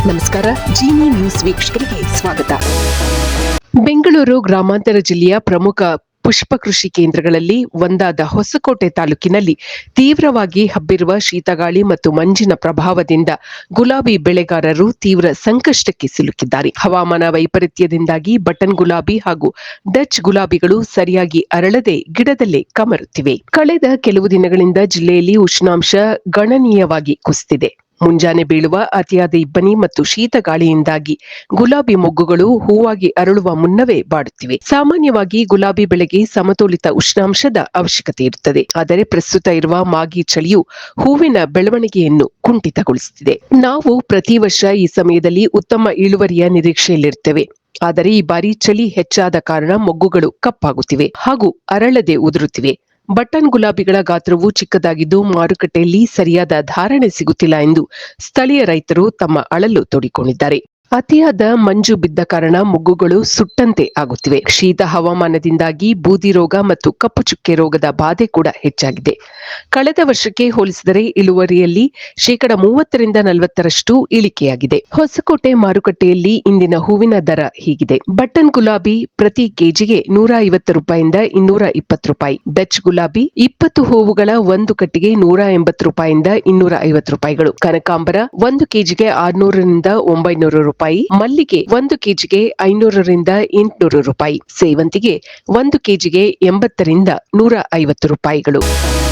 ನಮಸ್ಕಾರ. ಜಿನಿ ನ್ಯೂಸ್ ವೀಕ್ಷಕರಿಗೆ ಸ್ವಾಗತ. ಬೆಂಗಳೂರು ಗ್ರಾಮಾಂತರ ಜಿಲ್ಲೆಯ ಪ್ರಮುಖ ಪುಷ್ಪ ಕೃಷಿ ಕೇಂದ್ರಗಳಲ್ಲಿ ಒಂದಾದ ಹೊಸಕೋಟೆ ತಾಲೂಕಿನಲ್ಲಿ ತೀವ್ರವಾಗಿ ಹಬ್ಬಿರುವ ಶೀತಗಾಳಿ ಮತ್ತು ಮಂಜಿನ ಪ್ರಭಾವದಿಂದ ಗುಲಾಬಿ ಬೆಳೆಗಾರರು ತೀವ್ರ ಸಂಕಷ್ಟಕ್ಕೆ ಸಿಲುಕಿದ್ದಾರೆ. ಹವಾಮಾನ ವೈಪರೀತ್ಯದಿಂದಾಗಿ ಬಟನ್ ಗುಲಾಬಿ ಹಾಗೂ ಡಚ್ ಗುಲಾಬಿಗಳು ಸರಿಯಾಗಿ ಅರಳದೆ ಗಿಡದಲ್ಲೇ ಕಮರುತ್ತಿವೆ. ಕಳೆದ ಕೆಲವು ದಿನಗಳಿಂದ ಜಿಲ್ಲೆಯಲ್ಲಿ ಉಷ್ಣಾಂಶ ಗಣನೀಯವಾಗಿ ಕುಸಿದಿದೆ. ಮುಂಜಾನೆ ಬೀಳುವ ಅತಿಯಾದ ಇಬ್ಬನಿ ಮತ್ತು ಶೀತ ಗಾಳಿಯಿಂದಾಗಿ ಗುಲಾಬಿ ಮೊಗ್ಗುಗಳು ಹೂವಾಗಿ ಅರಳುವ ಮುನ್ನವೇ ಬಾಡುತ್ತಿವೆ. ಸಾಮಾನ್ಯವಾಗಿ ಗುಲಾಬಿ ಬೆಳೆಗೆ ಸಮತೋಲಿತ ಉಷ್ಣಾಂಶದ ಅವಶ್ಯಕತೆ ಇರುತ್ತದೆ. ಆದರೆ ಪ್ರಸ್ತುತ ಇರುವ ಮಾಗಿ ಚಳಿಯು ಹೂವಿನ ಬೆಳವಣಿಗೆಯನ್ನು ಕುಂಠಿತಗೊಳಿಸುತ್ತಿದೆ. ನಾವು ಪ್ರತಿ ವರ್ಷ ಈ ಸಮಯದಲ್ಲಿ ಉತ್ತಮ ಇಳುವರಿಯ ನಿರೀಕ್ಷೆಯಲ್ಲಿರುತ್ತೇವೆ. ಆದರೆ ಈ ಬಾರಿ ಚಳಿ ಹೆಚ್ಚಾದ ಕಾರಣ ಮೊಗ್ಗುಗಳು ಕಪ್ಪಾಗುತ್ತಿವೆ ಹಾಗೂ ಅರಳದೆ ಉದುರುತ್ತಿವೆ. ಬಟನ್ ಗುಲಾಬಿಗಳ ಗಾತ್ರವು ಚಿಕ್ಕದಾಗಿದ್ದು ಮಾರುಕಟ್ಟೆಯಲ್ಲಿ ಸರಿಯಾದ ಧಾರಣೆ ಸಿಗುತ್ತಿಲ್ಲ ಎಂದು ಸ್ಥಳೀಯ ರೈತರು ತಮ್ಮ ಅಳಲು ತೋಡಿಕೊಂಡಿದ್ದಾರೆ. ಅತಿಯಾದ ಮಂಜು ಬಿದ್ದ ಕಾರಣ ಮೊಗ್ಗುಗಳು ಸುಟ್ಟಂತೆ ಆಗುತ್ತಿವೆ. ಶೀತ ಹವಾಮಾನದಿಂದಾಗಿ ಬೂದಿ ರೋಗ ಮತ್ತು ಕಪ್ಪು ಚುಕ್ಕೆ ರೋಗದ ಬಾಧೆ ಕೂಡ ಹೆಚ್ಚಾಗಿದೆ. ಕಳೆದ ವರ್ಷಕ್ಕೆ ಹೋಲಿಸಿದರೆ ಇಳುವರಿಯಲ್ಲಿ 30% ಇಳಿಕೆಯಾಗಿದೆ. ಹೊಸಕೋಟೆ ಮಾರುಕಟ್ಟೆಯಲ್ಲಿ ಇಂದಿನ ಹೂವಿನ ದರ ಹೀಗಿದೆ. ಬಟನ್ ಗುಲಾಬಿ ಪ್ರತಿ ಕೆಜಿಗೆ ₹150 220. ಡಚ್ ಗುಲಾಬಿ 20 ಹೂವುಗಳ ಒಂದು ಕಟ್ಟಿಗೆ ₹180 250. ಕನಕಾಂಬರ 1 ಕೆಜಿಗೆ ₹600 ಮಲ್ಲಿಗೆ 1 ಕೆಜಿಗೆ ₹500 800. ಸೇವಂತಿಗೆ 1 ಕೆಜಿಗೆ ₹80 150.